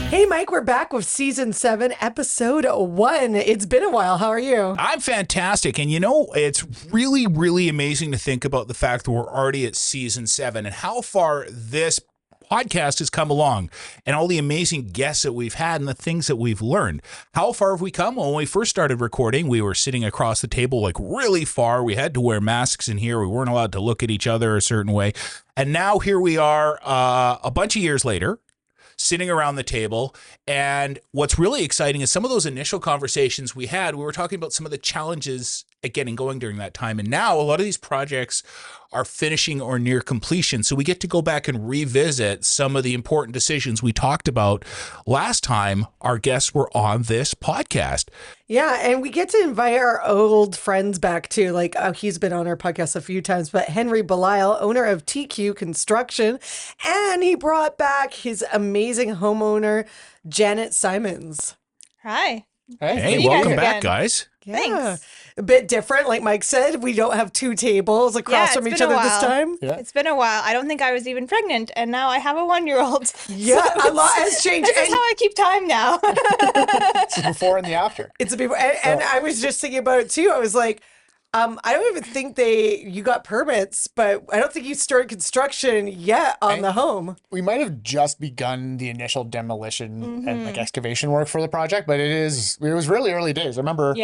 Hey, Mike, we're back with season 7, episode 1. It's been a while. How are you? I'm fantastic. And you know, it's really, really amazing to think about the fact that we're already at season 7 and how far this podcast has come along and all the amazing guests that we've had and the things that we've learned. How far have we come? Well, when we first started recording, we were sitting across the table like really far. We had to wear masks in here. We weren't allowed to look at each other a certain way. And now here we are a bunch of years later, sitting around the table. And what's really exciting is some of those initial conversations we had, we were talking about some of the challenges at getting going during that time. And now a lot of these projects are finishing or near completion. So we get to go back and revisit some of the important decisions we talked about last time our guests were on this podcast. Yeah, and we get to invite our old friends back too. Like, he's been on our podcast a few times, but Henri Belisle, owner of TQ Construction, and he brought back his amazing homeowner, Janet Simons. Hi. Hey, welcome back, guys. Yeah. Thanks. A bit different, like Mike said. We don't have two tables across from each other this time. Yeah. It's been a while. I don't think I was even pregnant, and now I have a 1-year-old. Yeah, so a lot has changed. This is how I keep time now. It's the before and the after. It's a before, and I was just thinking about it too. I was like, I don't even think you got permits, but I don't think you started construction yet on the home. We might have just begun the initial demolition and like excavation work for the project, but it was really early days. I remember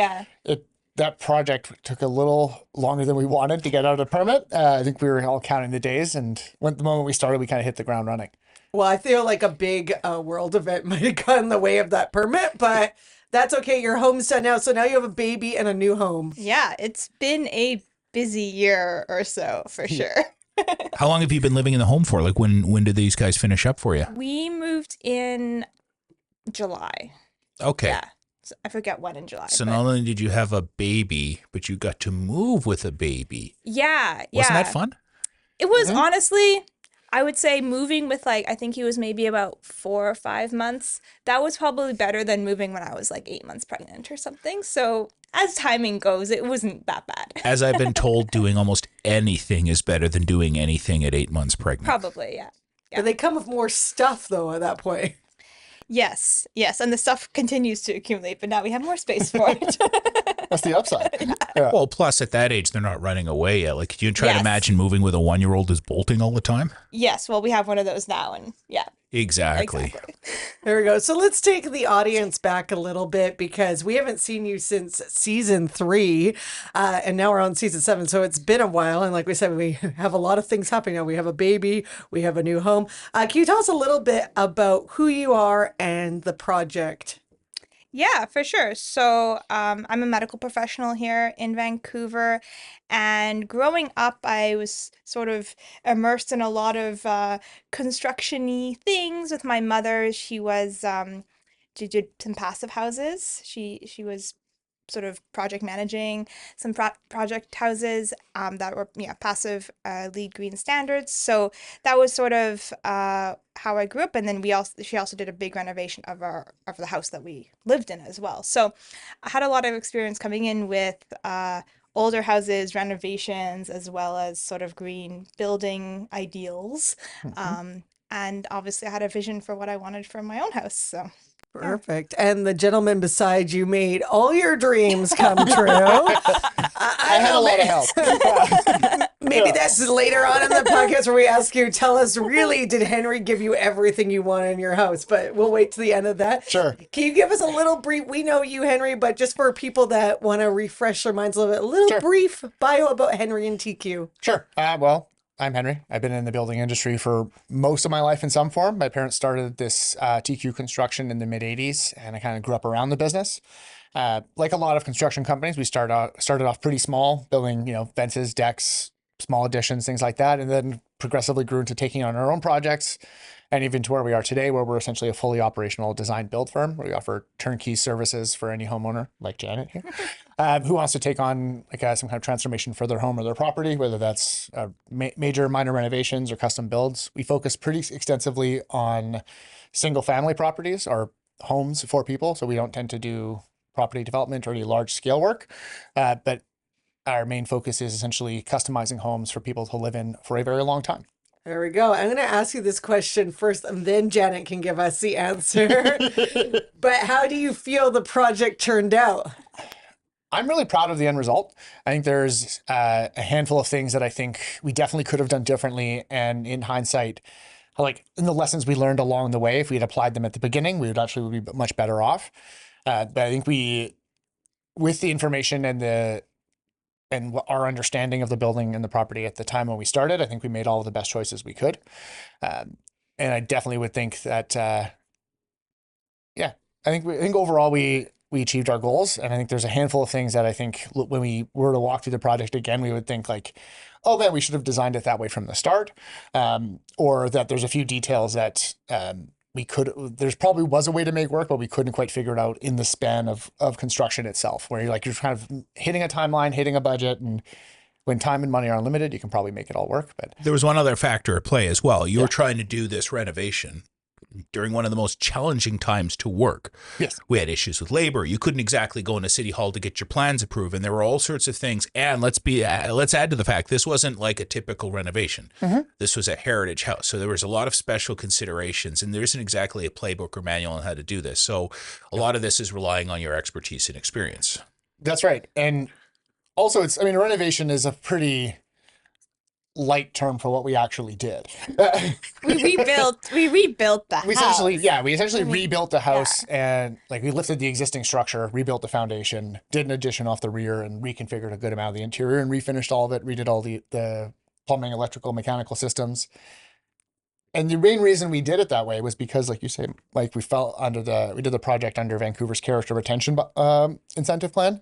that project took a little longer than we wanted to get out a permit. I think we were all counting the days, and the moment we started, we kind of hit the ground running. Well, I feel like a big world event might have gotten in the way of that permit, but that's okay. Your home's done now. So now you have a baby and a new home. Yeah, it's been a busy year or so for sure. How long have you been living in the home for? Like when did these guys finish up for you? We moved in July. Okay. Yeah. So I forget when in July. So not only did you have a baby, but you got to move with a baby. Yeah. Wasn't that fun? It was honestly, I would say moving with I think he was maybe about 4 or 5 months. That was probably better than moving when I was like 8 months pregnant or something. So as timing goes, it wasn't that bad. As I've been told, doing almost anything is better than doing anything at 8 months pregnant. Probably, yeah. But they come with more stuff though at that point. Yes. And the stuff continues to accumulate, but now we have more space for it. That's the upside. Yeah. Well, plus at that age, they're not running away yet. Like, can you try to imagine moving with a 1-year-old who's bolting all the time? Yes. Well, we have one of those now, and yeah. Exactly. There we go. So let's take the audience back a little bit because we haven't seen you since season 3, and now we're on season 7. So it's been a while. And like we said, we have a lot of things happening now. We have a baby. We have a new home. Can you tell us a little bit about who you are and the project? Yeah, for sure. So I'm a medical professional here in Vancouver, and growing up, I was sort of immersed in a lot of construction-y things with my mother. She did some passive houses. She was sort of project managing some project houses that were passive LEED green standards. So that was sort of how I grew up. And then she also did a big renovation of the house that we lived in as well. So I had a lot of experience coming in with older houses, renovations, as well as sort of green building ideals. And obviously I had a vision for what I wanted for my own house. So perfect. And the gentleman beside you made all your dreams come true. I had a lot of help. Maybe that's later on in the podcast where we ask you, tell us, really, did Henri give you everything you wanted in your house? But we'll wait to the end of that. Sure. Can you give us a little brief? We know you, Henri, but just for people that want to refresh their minds a little bit, a little brief bio about Henri and TQ. Sure. Well, I'm Henri. I've been in the building industry for most of my life in some form. My parents started this TQ construction in the mid-'80s, and I kind of grew up around the business. Like a lot of construction companies, we started off pretty small, building fences, decks, small additions, things like that, and then progressively grew into taking on our own projects, and even to where we are today, where we're essentially a fully operational design build firm, where we offer turnkey services for any homeowner like Janet here, who wants to take on some kind of transformation for their home or their property, whether that's major, minor renovations or custom builds. We focus pretty extensively on single family properties or homes for people, so we don't tend to do property development or any large scale work, but our main focus is essentially customizing homes for people to live in for a very long time. There we go. I'm going to ask you this question first, and then Janet can give us the answer. But how do you feel the project turned out? I'm really proud of the end result. I think there's a handful of things that I think we definitely could have done differently. And in hindsight, like in the lessons we learned along the way, if we had applied them at the beginning, we would actually be much better off. But I think with the information and our understanding of the building and the property at the time when we started, I think we made all of the best choices we could. And I definitely would think that, I think overall we achieved our goals. And I think there's a handful of things that I think when we were to walk through the project again, we would think like, oh man, we should have designed it that way from the start. Or that there's a few details that there's probably was a way to make work, but we couldn't quite figure it out in the span of construction itself, where you're kind of hitting a timeline, hitting a budget, and when time and money are unlimited, you can probably make it all work. But there was one other factor at play as well. You were trying to do this renovation during one of the most challenging times to work. Yes. We had issues with labor. You couldn't exactly go into City Hall to get your plans approved, and there were all sorts of things. And let's add to the fact, this wasn't like a typical renovation. This was a heritage house. So there was a lot of special considerations, and there isn't exactly a playbook or manual on how to do this. So a lot of this is relying on your expertise and experience. That's right. And also renovation is a pretty light term for what we actually did. We rebuilt the house. We essentially rebuilt the house, and like we lifted the existing structure, rebuilt the foundation, did an addition off the rear, and reconfigured a good amount of the interior, and refinished all of it, redid all the plumbing, electrical, mechanical systems. And the main reason we did it that way was because, like you say, like we did the project under Vancouver's character retention incentive plan.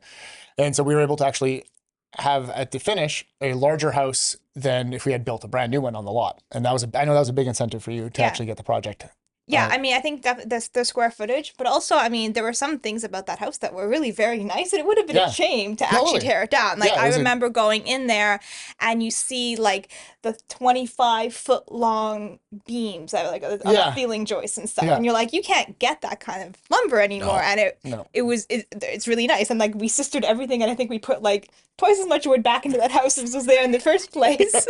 And so we were able to actually have at the finish a larger house than if we had built a brand new one on the lot. And I know that was a big incentive for you to actually get the project. Yeah, I think that the square footage, but also, there were some things about that house that were really very nice, and it would have been a shame to actually tear it down. Like, I remember going in there, and you see, like, the 25-foot long beams that are, like, on the ceiling joists and stuff, and you're like, you can't get that kind of lumber anymore, and it's really nice, and, like, we sistered everything, and I think we put, like, twice as much wood back into that house as was there in the first place.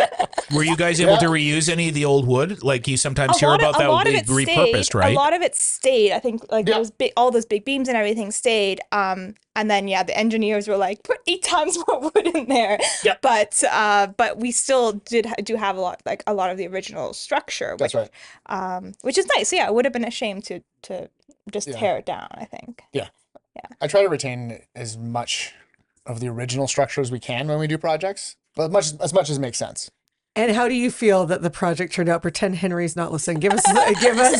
Were you guys able to reuse any of the old wood? Like, you sometimes hear about that repurposed, right? A lot of it stayed. I think like all those big beams and everything stayed. And then the engineers were like, put 8 times more wood in there. Yep. But we still do have a lot of the original structure. That's right. Which is nice. Yeah, it would have been a shame to just tear it down, I think. Yeah. I try to retain as much of the original structure as we can when we do projects, but as much as makes sense. And how do you feel that the project turned out? Pretend Henri's not listening. Give us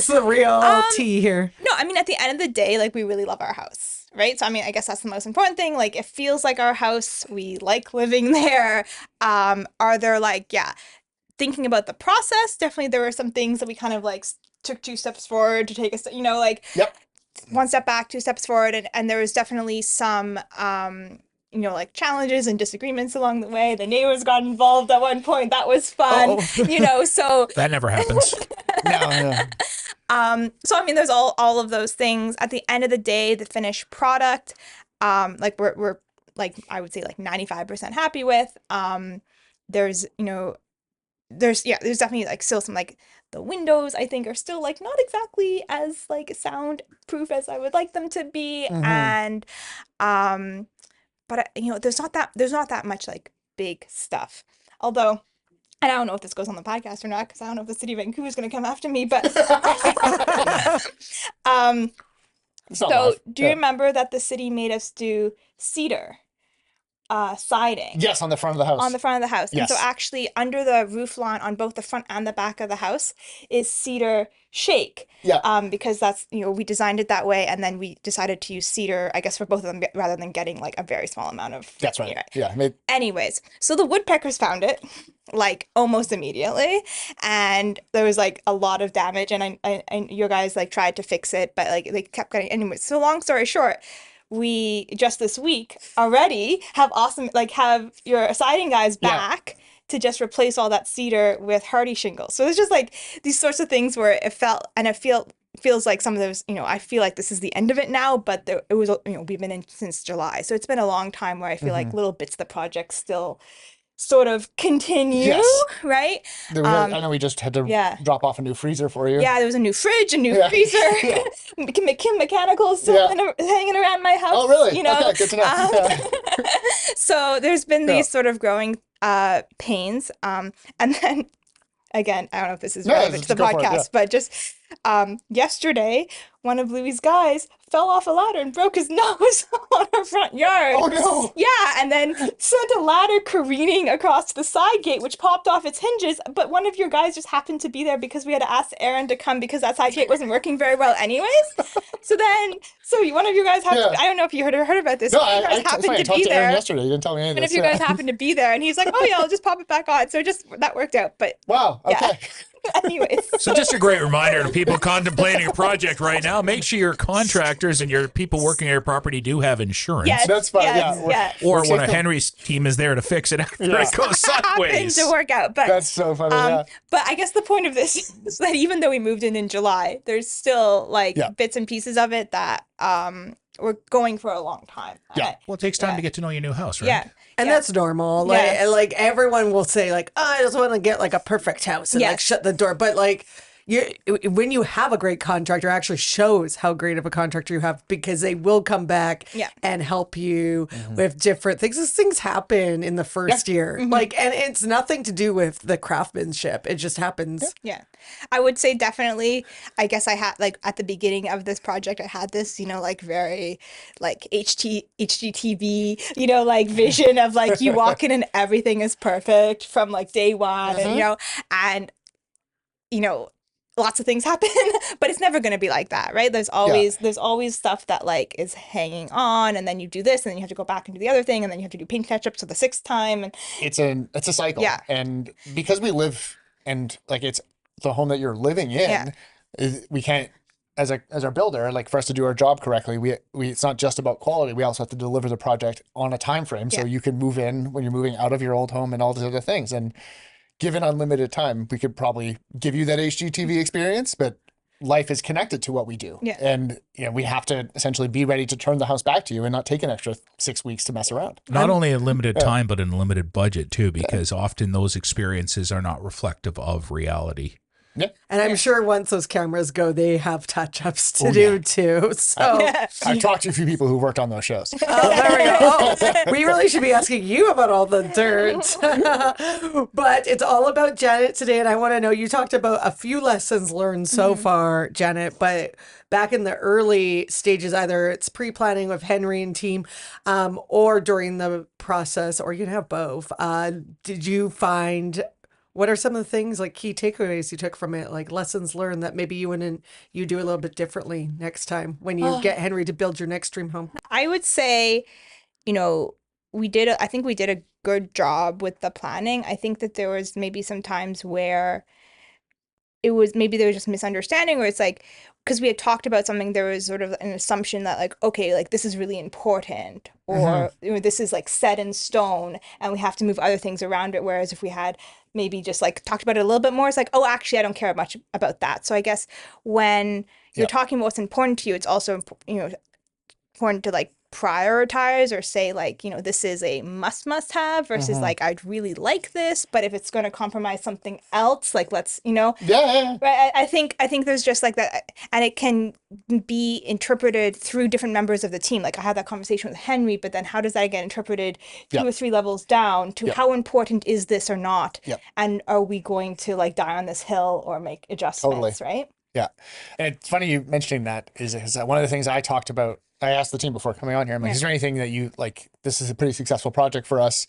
the real tea here. No, at the end of the day, like, we really love our house, right? So, I guess that's the most important thing. Like, it feels like our house. We like living there. Are there thinking about the process? Definitely, there were some things that we kind of like took 2 steps forward to take one step back, 2 steps forward, and there was definitely some challenges and disagreements along the way. The neighbors got involved at one point. That was fun, so that never happens. No. So there's all of those things. At the end of the day, the finished product, we're I would say 95% happy with. There's definitely still some the windows, I think, are still not exactly as soundproof as I would like them to be. And but there's not that much big stuff. Although I don't know if this goes on the podcast or not, because I don't know if the city of Vancouver is going to come after me. But so do you remember that the city made us do cedar siding? Yes, on the front of the house. On the front of the house. Yes. And so actually under the roof line on both the front and the back of the house is cedar shake. Yeah. Because that's, we designed it that way, and then we decided to use cedar, I guess, for both of them rather than getting a very small amount of. That's right. Yeah. Anyways, so the woodpeckers found it almost immediately, and there was a lot of damage, and your guys tried to fix it, but they kept getting. Anyway, so long story short, we just this week already have have your siding guys back to just replace all that cedar with hardy shingles. So it's just these sorts of things where it feels like some of those, I feel like this is the end of it now, but it was, we've been in since July. So it's been a long time where I feel like little bits of the project still sort of continue, Yes. right? I know we just had to yeah. drop off a new freezer for you. Yeah, there was a new fridge, a new Yeah. freezer. Yeah. Mechanical still hanging around my house. Oh, really? You know? Okay, good to know. Yeah. So there's been these sort of growing pains. And then again, I don't know if this is relevant to the go for it, podcast, but just yesterday, one of Louis' guys fell off a ladder and broke his nose on our front yard. Oh, no. Yeah, and then sent a ladder careening across the side gate, which popped off its hinges. But one of your guys just happened to be there because we had to ask Aaron to come because that side gate wasn't working very well anyways. So one of you guys happened, I don't know if you heard about this. No, one of you guys happened to talked be to Aaron there. yesterday. You didn't tell me any of One this. of you guys happened to be there, and he's like, "Oh yeah, I'll just pop it back on." So that worked out. But Wow. Okay. yeah. Anyways, So just a great reminder to people contemplating a project right now, make sure your contractors and your people working on your property do have insurance. yes, That's fine, yes, yeah. yes. Or We're one of safe. Henry's team is there to fix it after Yeah. it goes Happened sideways. to work out, but That's so funny. Yeah. But I guess the point of this is that even though we moved in July, there's still like bits and pieces of it that we're going for a long time. Yeah. Well, it takes time to get to know your new house, right? Yeah. And that's normal. Like, Yeah. and, like everyone will say, like, "Oh, I just want to get like a perfect house and like Yes. shut the door." But like, when you have a great contractor, it actually shows how great of a contractor you have because they will come back and help you with different things. These things happen in the first year, like, and it's nothing to do with the craftsmanship. It just happens. Yeah. I would say definitely, I guess I had like at the beginning of this project, I had this, like very like HGTV, like vision of like you walk in and everything is perfect from like day one and, lots of things happen, but it's never going to be like that, right? There's always stuff that like is hanging on, and then you do this, and then you have to go back and do the other thing, and then you have to do paint catch up for the sixth time, and It's a cycle. Yeah. And because we live and like it's the home that you're living in, we can't as our builder, like for us to do our job correctly, we it's not just about quality. We also have to deliver the project on a time frame so you can move in when you're moving out of your old home and all these other things. And given unlimited time, we could probably give you that HGTV experience, but life is connected to what we do. Yeah. And we have to essentially be ready to turn the house back to you and not take an extra 6 weeks to mess around. Not only a limited time, but a limited budget too, because often those experiences are not reflective of reality. Yeah. And I'm sure once those cameras go, they have touch-ups to do too. So I've talked to a few people who worked on those shows. oh, there we go. Oh, we really should be asking you about all the dirt. But it's all about Janet today. And I want to know, you talked about a few lessons learned so far, Janet, but back in the early stages, either it's pre-planning with Henri and team or during the process, or you can have both. Did you find... What are some of the things, like key takeaways you took from it, like lessons learned that maybe you do a little bit differently next time when you get Henri to build your next dream home? I would say, I think we did a good job with the planning. I think that there was maybe some times where there was just misunderstanding, or it's like, because we had talked about something, there was sort of an assumption that like, okay, like this is really important, or this is like set in stone and we have to move other things around it. Whereas if we had maybe just like talked about it a little bit more, it's like, oh, actually, I don't care much about that. So I guess when you're talking about what's important to you, it's also, important to like prioritize or say like, this is a must have versus like, I'd really like this, but if it's going to compromise something else, like let's, Yeah. right. I think there's just like that, and it can be interpreted through different members of the team. Like I had that conversation with Henri, but then how does that get interpreted 2 or 3 levels down to how important is this or not? And are we going to like die on this hill or make adjustments, right? Yeah. And it's funny you mentioning that is one of the things I talked about. I asked the team before coming on here, I'm like, is there anything that you like, this is a pretty successful project for us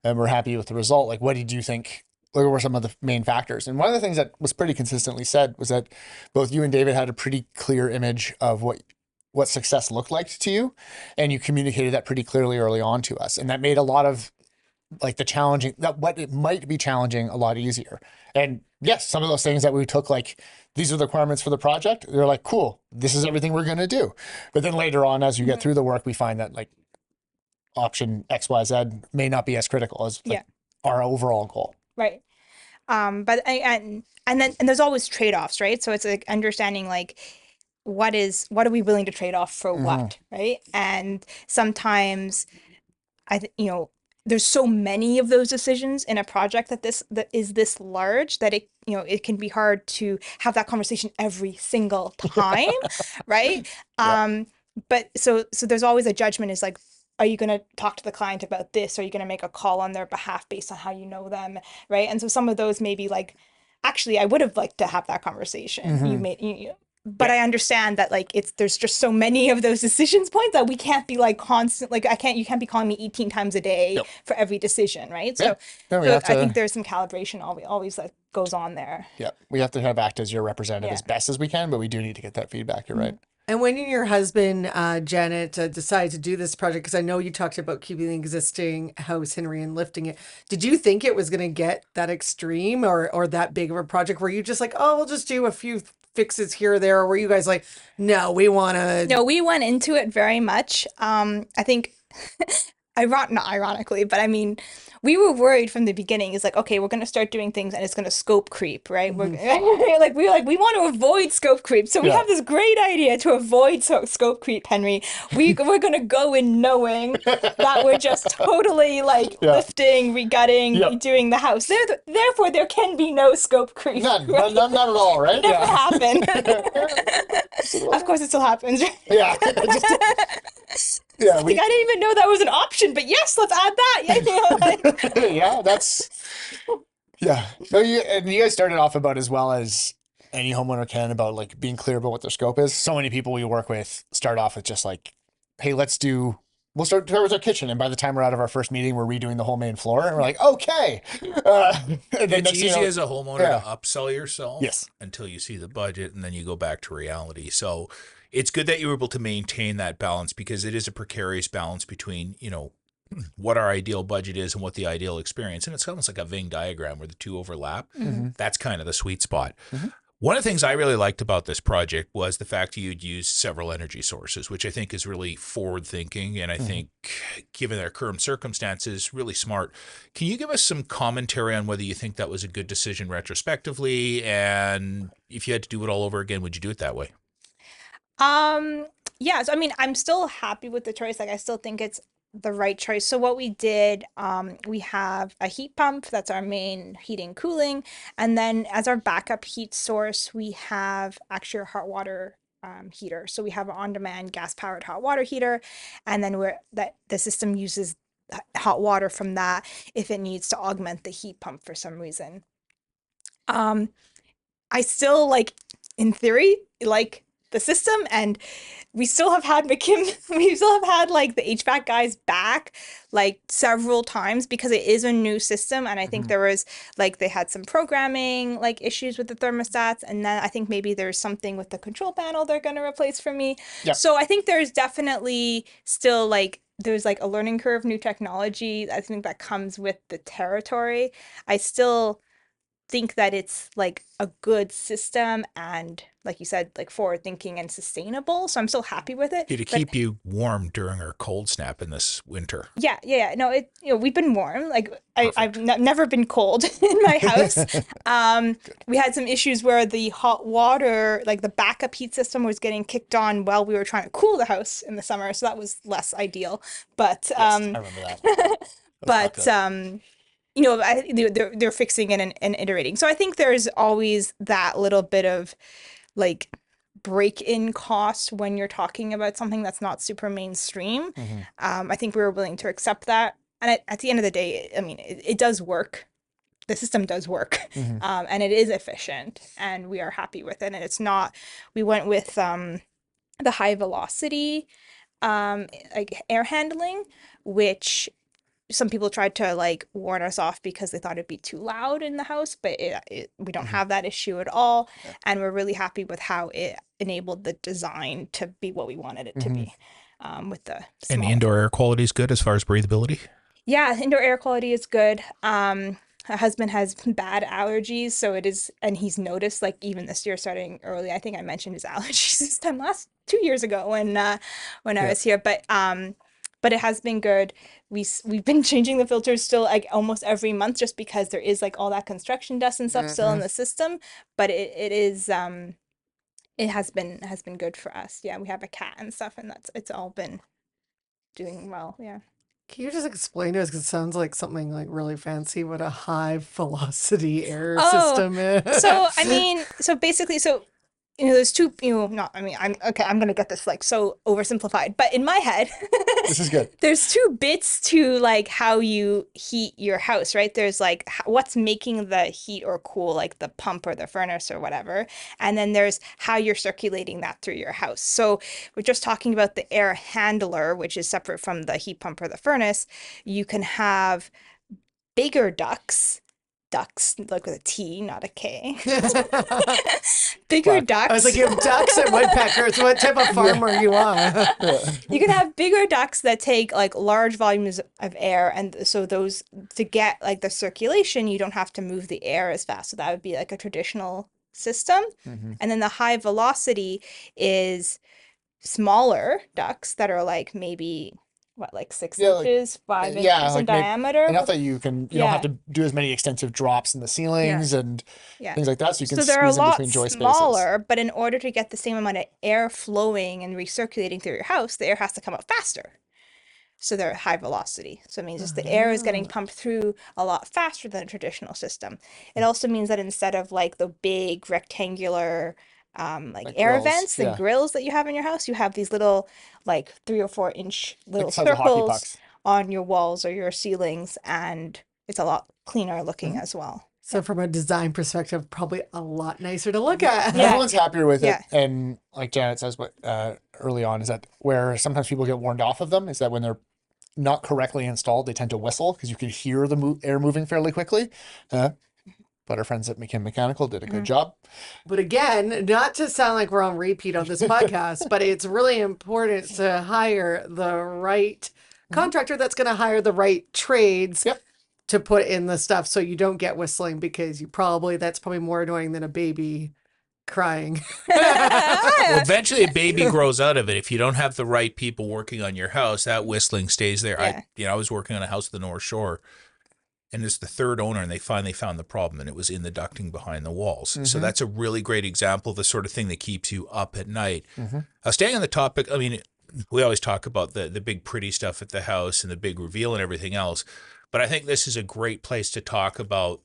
and we're happy with the result. Like, what did you think? What were some of the main factors? And one of the things that was pretty consistently said was that both you and David had a pretty clear image of what success looked like to you. And you communicated that pretty clearly early on to us. And that made a lot of like what it might be challenging a lot easier. And yes, some of those things that we took, like these are the requirements for the project. They're like, cool, this is everything we're going to do. But then later on, as you get through the work, we find that like option X, Y, Z may not be as critical as like, our overall goal. Right. But and there's always trade-offs, right? So it's like understanding like what are we willing to trade off for what, right? And sometimes there's so many of those decisions in a project that is this large that it, you know, it can be hard to have that conversation every single time, right? Yeah. But so there's always a judgment is like, are you going to talk to the client about this? Are you going to make a call on their behalf based on how you know them, right? And so some of those may be like, actually, I would have liked to have that conversation. But I understand that like there's just so many of those decisions points that we can't be like constant, like you can't be calling me 18 times a day Yep. for every decision, right? Yeah. So, No, we so have I think to, there's some calibration always that goes on there. yeah, we have to kind of act as your representative Yeah. as best as we can, but we do need to get that feedback. You're right. And when you and your husband, Janet, decided to do this project, because I know you talked about keeping the existing house, Henri, and lifting it, did you think it was going to get that extreme or that big of a project? Were you just like, oh, we'll just do a few fixes here or there? Or were you guys like, no, we want to... No, we went into it very much. I think, not ironically, but I mean, we were worried from the beginning. It's like, okay, we're going to start doing things and it's going to scope creep, right? We're we want to avoid scope creep. So we Yeah. have this great idea to avoid scope creep, Henri. We're going to go in knowing that we're just totally like Yeah. lifting, regutting, Yep. redoing the house. Therefore, there can be no scope creep. None, right? none at all, right? Never Yeah. happened. Of course, it still happens. Right? Yeah. Yeah, Like, I didn't even know that was an option, but yes, let's add that. Yeah, you know, like, yeah, that's yeah. No, you guys started off about as well as any homeowner can about like being clear about what their scope is. So many people we work with start off with just like, hey, we'll start with our kitchen, and by the time we're out of our first meeting, we're redoing the whole main floor, and we're like, okay. And then It's next thing easy you know- as a homeowner Yeah. to upsell yourself Yes. until you see the budget, and then you go back to reality. So it's good that you were able to maintain that balance, because it is a precarious balance between, you know, what our ideal budget is and what the ideal experience. And it's almost like a Venn diagram where the two overlap. That's kind of the sweet spot. One of the things I really liked about this project was the fact you'd used several energy sources, which I think is really forward thinking. And I think, given our current circumstances, really smart. Can you give us some commentary on whether you think that was a good decision retrospectively? And if you had to do it all over again, would you do it that way? Yeah, so I mean, I'm still happy with the choice. Like, I still think it's the right choice. So what we did, we have a heat pump, that's our main heating cooling, and then as our backup heat source, we have actually a hot water heater. So we have an on-demand gas-powered hot water heater, and then the system uses hot water from that if it needs to augment the heat pump for some reason. I still like, in theory, like the system, and we still have had we still have had like the HVAC guys back like several times because it is a new system, and I think there was like they had some programming like issues with the thermostats, and then I think maybe there's something with the control panel they're going to replace for me. Yeah. So I think there's definitely still like there's like a learning curve, new technology. I think that comes with the territory. I still think that it's like a good system and, like you said, like forward thinking and sustainable. So I'm still happy with it. To But keep you warm during our cold snap in this winter. yeah. No, we've been warm. Like I've never been cold in my house. We had some issues where the hot water, like the backup heat system, was getting kicked on while we were trying to cool the house in the summer. So that was less ideal. But Yes, I remember that. That was not good. you know, they're fixing it and iterating. So I think there's always that little bit of like break-in cost when you're talking about something that's not super mainstream. I think we were willing to accept that. And at the end of the day, I mean, it does work. The system does work, and it is efficient, and we are happy with it. And it's not, we went with the high velocity like air handling, which some people tried to like warn us off because they thought it'd be too loud in the house, but we don't have that issue at all. And we're really happy with how it enabled the design to be what we wanted it to be, with the And small. indoor air quality is good as far as breathability? Yeah, indoor air quality is good. My husband has bad allergies, so it is, and he's noticed like even this year starting early. I think I mentioned his allergies this time 2 years ago when I was here, but it has been good. We've been changing the filters still like almost every month just because there is like all that construction dust and stuff still in the system. But it has been good for us. Yeah, we have a cat and stuff, and it's all been doing well. Yeah. Can you just explain to us, because it sounds like something like really fancy, what a high velocity air Oh, system is? so I mean, so basically, so there's two, not, I mean, I'm okay, I'm gonna get this like so oversimplified, but in my head, This is good. there's two bits to like how you heat your house, right? There's like what's making the heat or cool, like the pump or the furnace or whatever, and then there's how you're circulating that through your house. So we're just talking about the air handler, which is separate from the heat pump or the furnace. You can have bigger ducts, like with a T, not a K. Bigger Fuck. ducts. I was like, you have ducks and woodpeckers. What type of farmer you are? You can have bigger ducts that take like large volumes of air, and so those to get like the circulation, you don't have to move the air as fast. So that would be like a traditional system. Mhm. And then the high velocity is smaller ducts that are like maybe what, like 6 Yeah, like- inches, 5 yeah, inches in like maybe diameter. Enough that you don't Yeah. have to do as many extensive drops in the ceilings and Yeah. things like that. So you can So they're a squeeze in lot between joist smaller, but in order to get the same amount of air flowing and recirculating through your house, the air has to come up faster. So they're high velocity. So it means just the air is getting pumped through a lot faster than a traditional system. It also means that instead of like the big rectangular like air grills, vents and yeah. grills that you have in your house, you have these little like 3 or 4 inch little Like the size of hockey circles pucks. on your walls or your ceilings, and it's a lot cleaner looking as well. So from a design perspective, probably a lot nicer to look at. Yeah. Everyone's happier with Yeah. it. And like Janet says, what early on is that where sometimes people get warned off of them is that when they're not correctly installed, they tend to whistle because you could hear the air moving fairly quickly. But our friends at McKim Mechanical did a good job. But again, not to sound like we're on repeat on this podcast, but it's really important to hire the right contractor that's going to hire the right trades Yep. to put in the stuff so you don't get whistling, because that's probably more annoying than a baby crying. Well, eventually a baby grows out of it. If you don't have the right people working on your house, that whistling stays there. Yeah. I was working on a house at the North Shore, and it's the third owner, and they finally found the problem, and it was in the ducting behind the walls. So that's a really great example of the sort of thing that keeps you up at night. Staying on the topic, I mean, we always talk about the big pretty stuff at the house and the big reveal and everything else, but I think this is a great place to talk about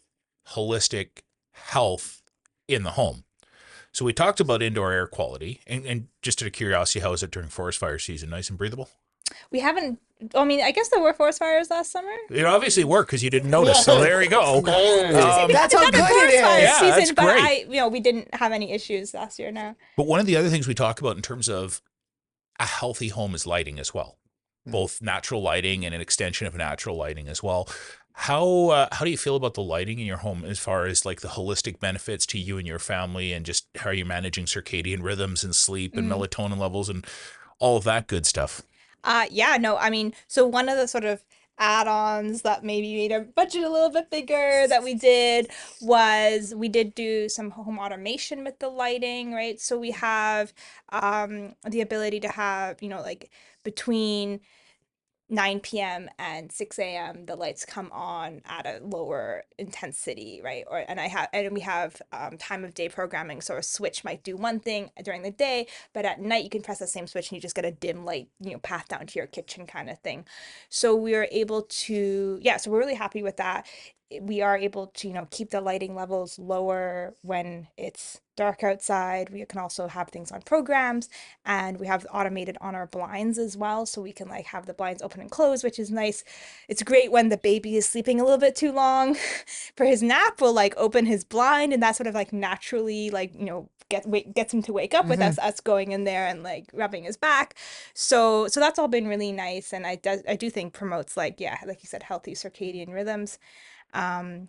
holistic health in the home. So we talked about indoor air quality, and just out of curiosity, how is it during forest fire season? Nice and breathable? We haven't, I mean, I guess there were forest fires last summer. It obviously worked because you didn't notice. So there you go. Hey. That's how Not a good forest it fire is. Yeah, season, that's but great. we didn't have any issues last year, no. But one of the other things we talk about in terms of a healthy home is lighting as well, both natural lighting and an extension of natural lighting as well. How do you feel about the lighting in your home as far as like the holistic benefits to you and your family, and just how are you managing circadian rhythms and sleep and melatonin levels and all of that good stuff? Yeah, no, I mean, so one of the sort of add-ons that maybe made our budget a little bit bigger that we did was we did do some home automation with the lighting, right? So we have the ability to have, like between 9 p.m. and 6 a.m. the lights come on at a lower intensity, right? And we have time of day programming, so a switch might do one thing during the day, but at night you can press the same switch and you just get a dim light, path down to your kitchen kind of thing. So we are able to, so we're really happy with that. We are able to, keep the lighting levels lower when it's dark outside. We can also have things on programs, and we have automated on our blinds as well. So we can like have the blinds open and close, which is nice. It's great when the baby is sleeping a little bit too long for his nap. We'll like open his blind, and that sort of like naturally gets him to wake up without us going in there and like rubbing his back. So that's all been really nice, and I do think promotes like you said, healthy circadian rhythms. And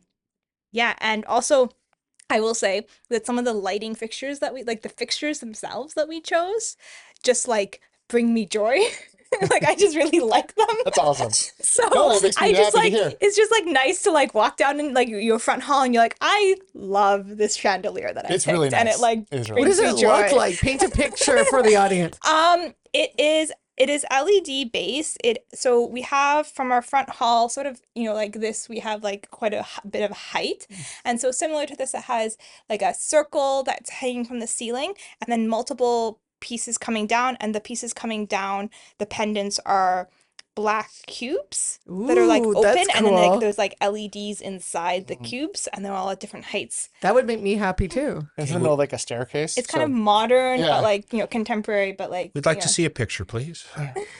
also I will say that some of the lighting fixtures that the fixtures themselves that we chose just like bring me joy. Like I just really like them. That's awesome. So No, it makes me I just happy to like hear. it's just like nice to like walk down in like your front hall and you're like, I love this chandelier that I It's picked. really And nice. it like It is really What does brings it me look joy. like? Paint a picture for the audience. It is LED based. So we have from our front hall sort of, like this, we have like quite a bit of height. And so similar to this, it has like a circle that's hanging from the ceiling and then multiple pieces coming down, and the pieces coming down, the pendants are black cubes that are like Ooh, open, that's and then like cool. there's like LEDs inside the cubes, and they're all at different heights. That would make me happy too. It's in the middle of like a staircase. It's kind of so, modern, yeah. but like, you know, contemporary, but like, We'd like you to know. see a picture, please.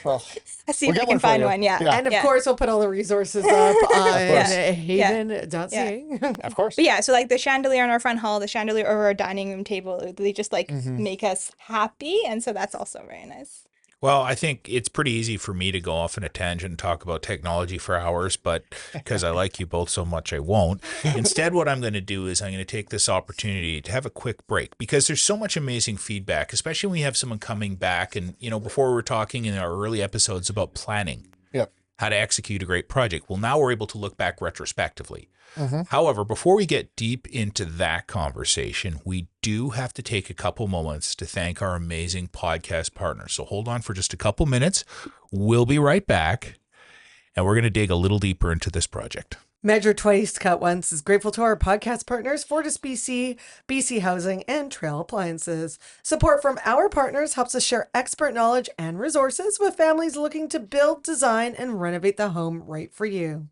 well, I see we'll if I get can one for find you. one. Yeah. Yeah. And of Yeah. course, we'll put all the resources up on course. haven.ca. Of course. But yeah, so like the chandelier in our front hall, the chandelier over our dining room table, they just like make us happy. And so that's also very nice. Well, I think it's pretty easy for me to go off on a tangent and talk about technology for hours, but because I like you both so much, I won't. Instead, what I'm going to do is I'm going to take this opportunity to have a quick break because there's so much amazing feedback, especially when we have someone coming back. And, you know, before we were talking in our early episodes about planning, Yep. how to execute a great project. Well, now we're able to look back retrospectively. However, before we get deep into that conversation, we do have to take a couple moments to thank our amazing podcast partners. So hold on for just a couple minutes. We'll be right back, and we're going to dig a little deeper into this project. Measure Twice, Cut Once is grateful to our podcast partners, Fortis BC, BC Housing, and Trail Appliances. Support from our partners helps us share expert knowledge and resources with families looking to build, design, and renovate the home right for you.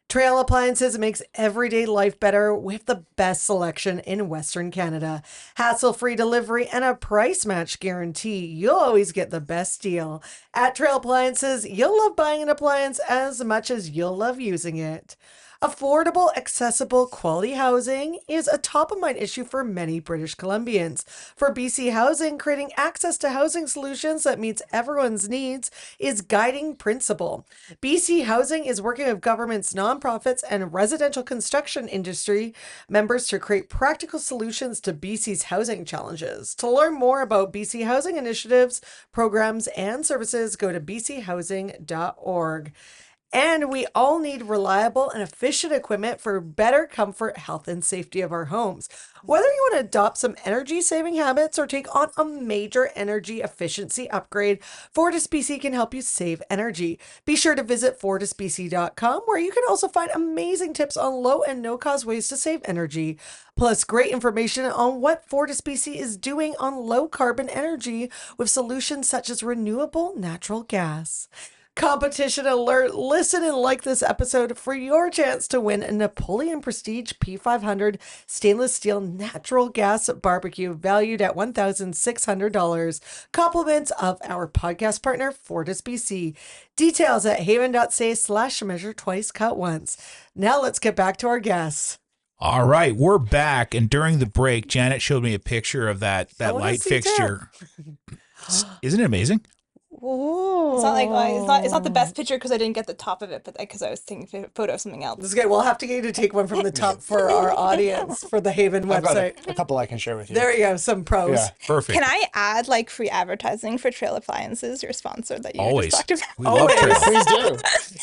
Trail Appliances makes everyday life better with the best selection in Western Canada. Hassle-free delivery and a price match guarantee. You'll always get the best deal. At Trail Appliances, you'll love buying an appliance as much as you'll love using it. Affordable, accessible, quality housing is a top-of-mind issue for many British Columbians. For BC Housing, creating access to housing solutions that meets everyone's needs is guiding principle. BC Housing is working with governments, nonprofits, and residential construction industry members to create practical solutions to BC's housing challenges. To learn more about BC Housing initiatives, programs, and services, go to bchousing.org. And we all need reliable and efficient equipment for better comfort, health, and safety of our homes. Whether you want to adopt some energy saving habits or take on a major energy efficiency upgrade, Fortis BC can help you save energy. Be sure to visit fortisbc.com, where you can also find amazing tips on low and no cost ways to save energy, plus great information on what Fortis BC is doing on low carbon energy with solutions such as renewable natural gas. Competition alert. Listen and like this episode for your chance to win a Napoleon Prestige P500 stainless steel natural gas barbecue valued at $1,600. Compliments of our podcast partner, Fortis BC. Details at haven.ca/measure twice, cut once. Now let's get back to our guests. All right, we're back. And during the break, Janet showed me a picture of that wanna light see fixture. Isn't it amazing? Oh, It's not like it's not the best picture because I didn't get the top of it, but because I was taking a photo of something else. This is good. We'll have to get you to take one from the top for our audience for the Haven I've got website. a couple I can share with you. There you go. Some pros. Yeah. Perfect. Can I add like free advertising for Trail Appliances, your sponsor that you Always. just talked about? We love trail. Please do.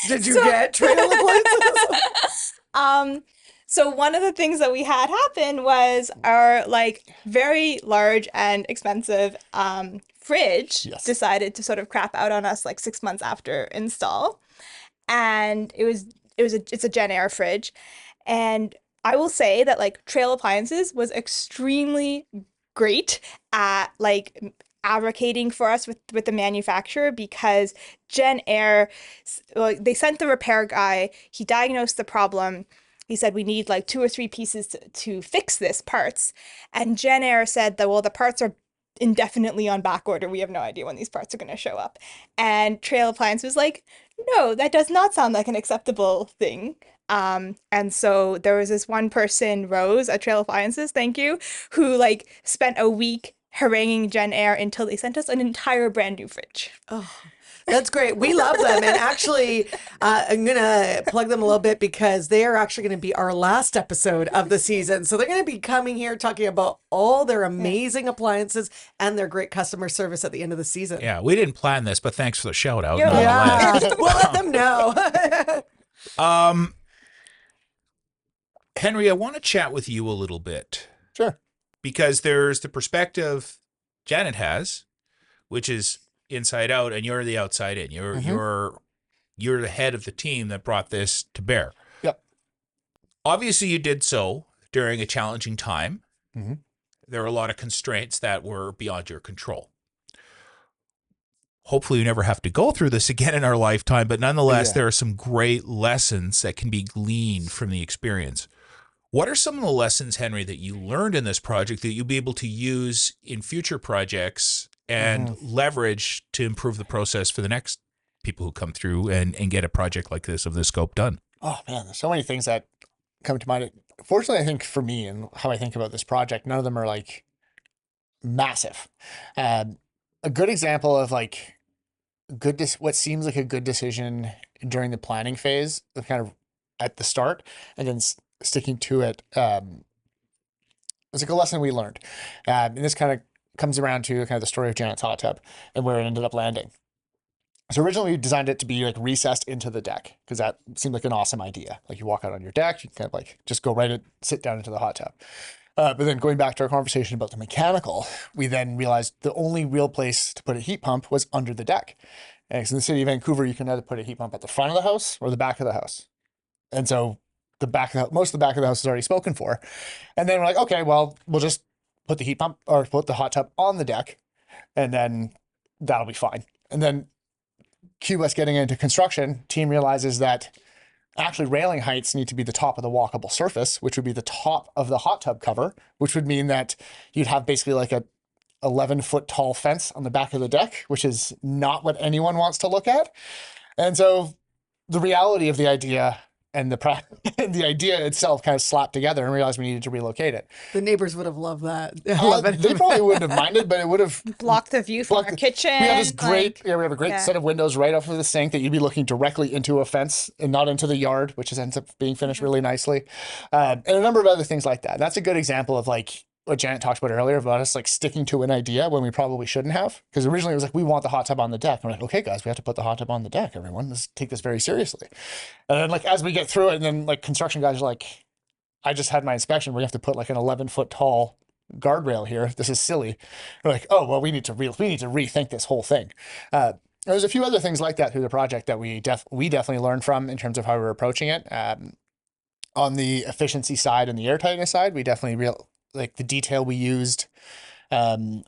Did you get trail appliances? So one of the things that we had happen was our like very large and expensive fridge Yes. decided to sort of crap out on us like 6 months after install, and it's a Gen Air fridge, and I will say that like Trail Appliances was extremely great at like advocating for us with the manufacturer, because Gen Air, well, they sent the repair guy, he diagnosed the problem. He said, we need like 2 or 3 pieces to fix this parts. And Gen Air said that, well, the parts are indefinitely on back order. We have no idea when these parts are going to show up. And Trail Appliance was like, no, that does not sound like an acceptable thing. And so there was this one person, Rose at Trail Appliances, thank you, who like spent a week haranguing Gen Air until they sent us an entire brand new fridge. Oh, that's great. We love them. And actually, I'm going to plug them a little bit because they are actually going to be our last episode of the season. So they're going to be coming here talking about all their amazing appliances and their great customer service at the end of the season. Yeah, we didn't plan this, but thanks for the shout out. You're nonetheless. Yeah, we'll let them know. Henri, I want to chat with you a little bit Sure. because there's the perspective Janet has, which is inside out, and you're the outside in. You're the head of the team that brought this to bear. Yep. Obviously, you did so during a challenging time. Mm-hmm. There were a lot of constraints that were beyond your control. hopefully we never have to go through this again in our lifetime, but nonetheless, Yeah. there are some great lessons that can be gleaned from the experience. What are some of the lessons, Henri, that you learned in this project that you'll be able to use in future projects and leverage to improve the process for the next people who come through and get a project like this of this scope done? Oh man, there's so many things that come to mind. Fortunately, I think for me and how I think about this project, none of them are like massive. A good example of like what seems like a good decision during the planning phase, kind of at the start, and then sticking to it. It's like a lesson we learned, and this kind of comes around to kind of the story of Janet's hot tub and where it ended up landing. So originally we designed it to be like recessed into the deck because that seemed like an awesome idea. Like you walk out on your deck, you can kind of like just go right and sit down into the hot tub. But then going back to our conversation about the mechanical, we then realized the only real place to put a heat pump was under the deck. And so in the city of Vancouver, you can either put a heat pump at the front of the house or the back of the house. And so most of the back of the house is already spoken for. And then we're like, okay, well, we'll just put the heat pump or put the hot tub on the deck, and then that'll be fine. And then cue us getting into construction, team realizes that actually railing heights need to be the top of the walkable surface, which would be the top of the hot tub cover, which would mean that you'd have basically like a 11-foot tall fence on the back of the deck, which is not what anyone wants to look at. And so the reality of the idea and the idea itself kind of slapped together and realized we needed to relocate it. The neighbors would have loved that. They probably wouldn't have minded, but it would have Blocked the view from our kitchen. We have this great, like, we have a great set of windows right off of the sink that you'd be looking directly into a fence and not into the yard, which ends up being finished really nicely, and a number of other things like that. That's a good example of like what Janet talked about earlier about us like sticking to an idea when we probably shouldn't have. Because originally it was like, we want the hot tub on the deck. And we're like, okay, guys, we have to put the hot tub on the deck, everyone. Let's take this very seriously. And then like as we get through it, and then like construction guys are like, I just had my inspection. We have to put like an 11-foot tall guardrail here. This is silly. We're like, oh, well, we need to rethink this whole thing. There's a few other things like that through the project that we definitely learned from in terms of how we were approaching it. On the efficiency side and the airtightness side, we definitely like the detail we used to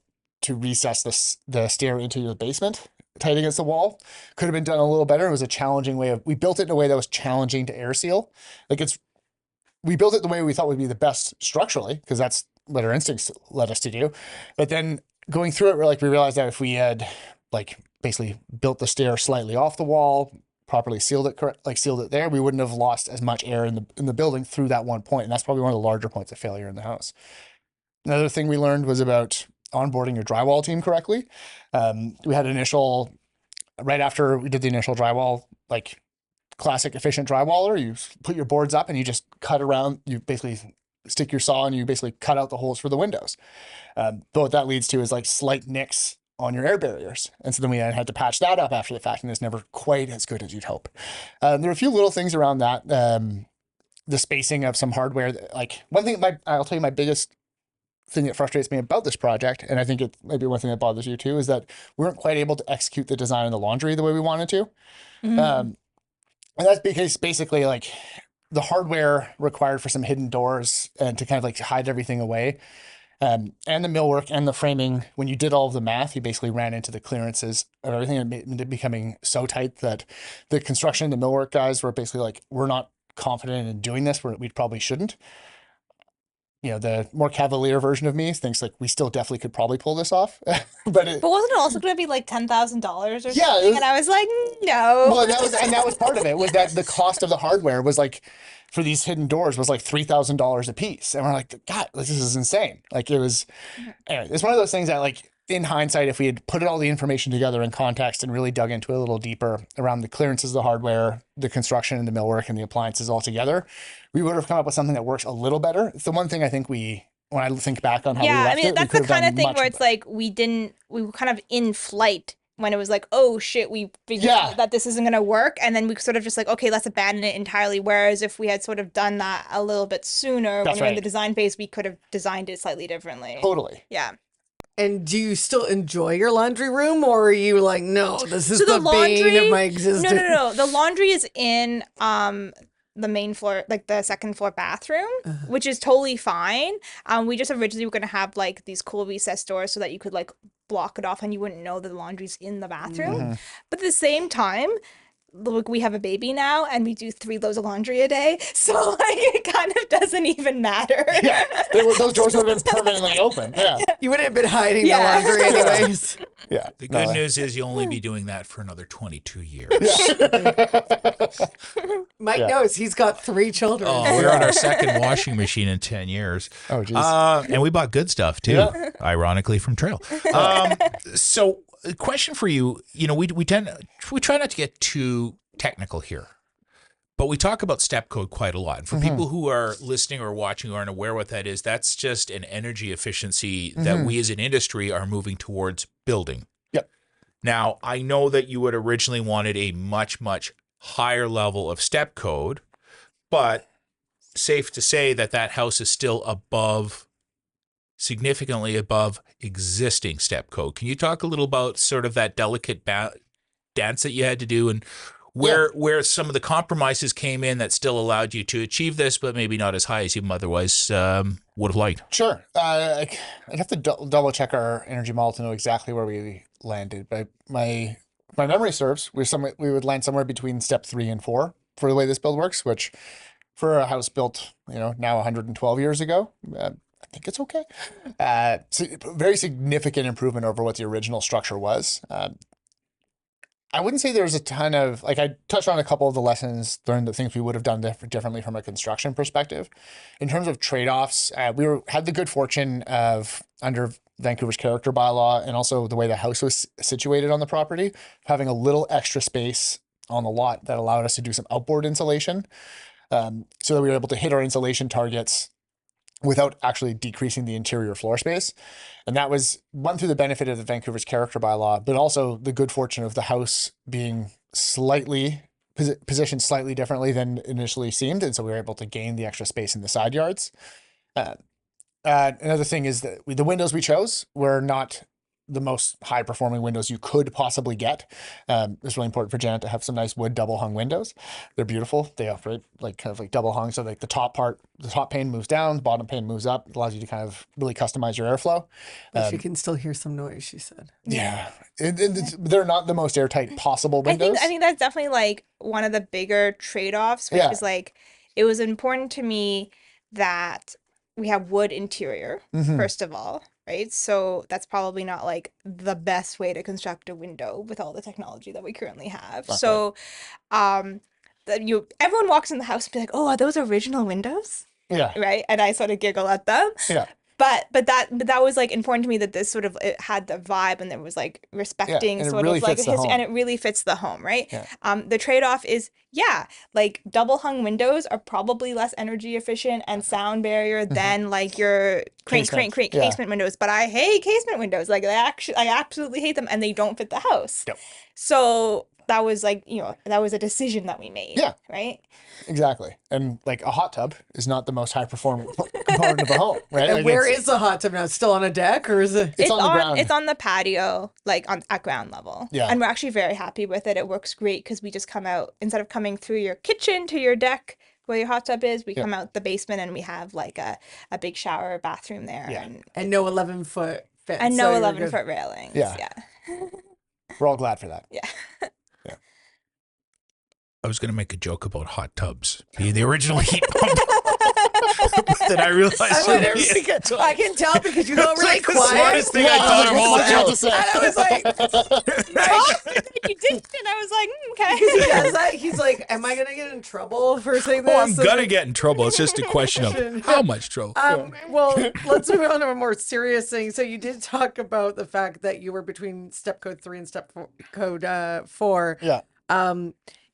recess the stair into the basement tight against the wall could have been done a little better. It was a challenging we built it in a way that was challenging to air seal. We built it the way we thought would be the best structurally, because that's what our instincts led us to do. But then going through it, we realized that if we had like basically built the stair slightly off the wall, properly sealed it there, we wouldn't have lost as much air in the building through that one point. And that's probably one of the larger points of failure in the house. Another thing we learned was about onboarding your drywall team correctly. We had right after we did the initial drywall, like classic efficient drywaller, you put your boards up and you just cut around, you basically stick your saw and you basically cut out the holes for the windows. But what that leads to is like slight nicks on your air barriers. And so then we had to patch that up after the fact, and it's never quite as good as you'd hope. There are a few little things around that. The spacing of some hardware, like one thing, I'll tell you my biggest thing that frustrates me about this project, and I think it might be one thing that bothers you too, is that we weren't quite able to execute the design of the laundry the way we wanted to. Mm-hmm. And that's because basically like the hardware required for some hidden doors and to kind of like hide everything away. And the millwork and the framing, when you did all of the math, you basically ran into the clearances of everything and it ended up becoming so tight that the construction, the millwork guys were basically like, we're not confident in doing this, we probably shouldn't. The more cavalier version of me thinks like we still definitely could probably pull this off. but wasn't it also going to be like $10,000 or something? Yeah, and I was like, no. Well, that was part of it, was that the cost of the hardware was like, for these hidden doors was like $3,000 a piece. And we're like, God, this is insane. Like anyway, it's one of those things that like in hindsight, if we had put all the information together in context and really dug into it a little deeper around the clearances of the hardware, the construction and the millwork and the appliances all together, we would have come up with something that works a little better. It's the one thing I think when I think back on how we left it, that's the kind of thing where it's like we were kind of in flight when it was like, oh shit, we figured out that this isn't going to work. And then we sort of just like, okay, let's abandon it entirely. Whereas if we had sort of done that a little bit sooner, when we were in the design phase, we could have designed it slightly differently. Totally. Yeah. And do you still enjoy your laundry room, or are you like, no, this is the bane of my existence? No. The laundry is in the main floor, like the second floor bathroom, which is totally fine. We just originally were going to have like these cool recessed doors so that you could like block it off and you wouldn't know that the laundry's in the bathroom. But at the same time, look, we have a baby now and we do 3 loads of laundry a day. So like it kind of doesn't even matter. Yeah, those doors would have been permanently open. Yeah, You wouldn't have been hiding Yeah. the laundry anyways. yeah. The good news is you'll only be doing that for another 22 years. Mike knows he's got 3 children. Oh, we're on our second washing machine in 10 years. Oh, geez. And we bought good stuff too, ironically from Trail. So, a question for you, we try not to get too technical here, but we talk about step code quite a lot. And for people who are listening or watching who aren't aware what that is, that's just an energy efficiency that we as an industry are moving towards building. Yep. Now, I know that you had originally wanted a much, much higher level of step code, but safe to say that that house is still significantly above existing step code. Can you talk a little about sort of that delicate dance that you had to do and where some of the compromises came in that still allowed you to achieve this, but maybe not as high as you otherwise would have liked? Sure. I'd have to double check our energy model to know exactly where we landed. But my memory serves, we would land somewhere between step 3 and 4 for the way this build works, which for a house built, now 112 years ago, I think it's okay. So very significant improvement over what the original structure was. I wouldn't say there's a ton of, like, I touched on a couple of the lessons learned, the things we would have done differently from a construction perspective. In terms of trade-offs, had the good fortune of, under Vancouver's character bylaw and also the way the house was situated on the property, having a little extra space on the lot that allowed us to do some outboard insulation, so that we were able to hit our insulation targets without actually decreasing the interior floor space. And that was one through the benefit of the Vancouver's character bylaw, but also the good fortune of the house being slightly positioned slightly differently than initially seemed. And so we were able to gain the extra space in the side yards. Another thing is that the windows we chose were not the most high performing windows you could possibly get. It's really important for Janet to have some nice wood double hung windows. They're beautiful. They operate like kind of like double hung. So like the top pane moves down, the bottom pane moves up. It allows you to kind of really customize your airflow. She can still hear some noise, she said. Yeah. They're not the most airtight possible windows. I think that's definitely like one of the bigger trade-offs, which is like, it was important to me that we have wood interior, first of all. Right. So that's probably not like the best way to construct a window with all the technology that we currently have. That's so everyone walks in the house and be like, oh, are those original windows? Yeah. Right. And I sort of giggle at them. Yeah. But that was like important to me, that this sort of, it had the vibe and there was like respecting and it sort really of like fits a the history, home. and it really fits the home, right? Yeah. The trade-off is, like double hung windows are probably less energy efficient and sound barrier than like your casement windows. But I hate casement windows. Like I absolutely hate them, and they don't fit the house. Yep. So that was like, that was a decision that we made. Yeah. Right. Exactly. And like a hot tub is not the most high performing component of a home, right? And Like where is the hot tub now? It's still on a deck, or is it? It's on the ground. It's on the patio, like at ground level. Yeah. And we're actually very happy with it. It works great because we just come out, instead of coming through your kitchen to your deck where your hot tub is, we come out the basement and we have like a big shower bathroom there. Yeah. And no 11-foot fence. and so no you're 11-foot railings. Yeah. We're all glad for that. Yeah. I was going to make a joke about hot tubs being the original heat pump. But then I realized I can tell because you got really like the quiet. smartest thing I thought of all time. And I was like, You did, and I was like, okay. he does that. He's like, am I going to get in trouble for saying this? Oh, I'm going to get in trouble. It's just a question of how much trouble. Well, let's move on to a more serious thing. So you did talk about the fact that you were between step code 3 and step code 4. Yeah.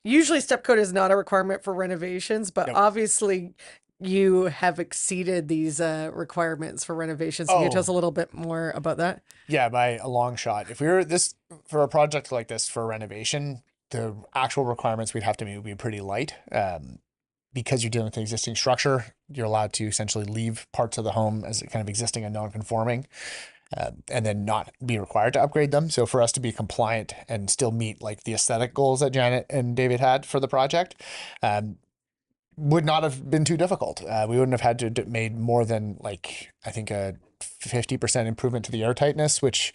Usually step code is not a requirement for renovations, but Nope. obviously you have exceeded these requirements for renovations. Can you tell us a little bit more about that? Yeah, by a long shot. If we were for a project like this for renovation, the actual requirements we'd have to meet would be pretty light. Because you're dealing with an existing structure, you're allowed to essentially leave parts of the home as kind of existing and non-conforming, and then not be required to upgrade them. So for us to be compliant and still meet like the aesthetic goals that Janet and David had for the project, would not have been too difficult. We wouldn't have had to made more than like, I think a 50% improvement to the airtightness, which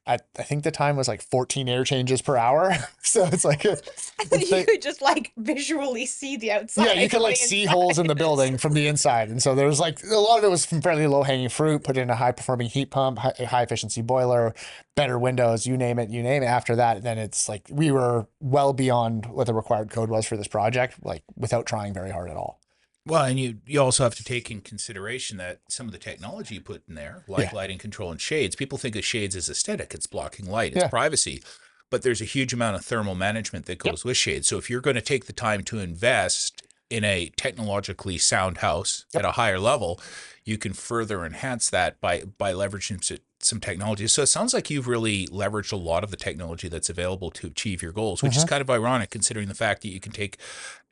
I think the time was like 14 air changes per hour. So it's like, You could just like visually see the outside. yeah, you could from like the see inside. holes in the building from the inside. And so there was like a lot of it was from fairly low hanging fruit, put in a high performing heat pump, high efficiency boiler, better windows, you name it, you name it. After that, then it's like we were well beyond what the required code was for this project, like without trying very hard at all. Well, and you also have to take in consideration that some of the technology you put in there, like lighting control and shades, people think of shades as aesthetic. It's blocking light, it's privacy. But there's a huge amount of thermal management that goes with shades. So if you're going to take the time to invest in a technologically sound house at a higher level, you can further enhance that by leveraging some technology. So it sounds like you've really leveraged a lot of the technology that's available to achieve your goals, which is kind of ironic considering the fact that you can take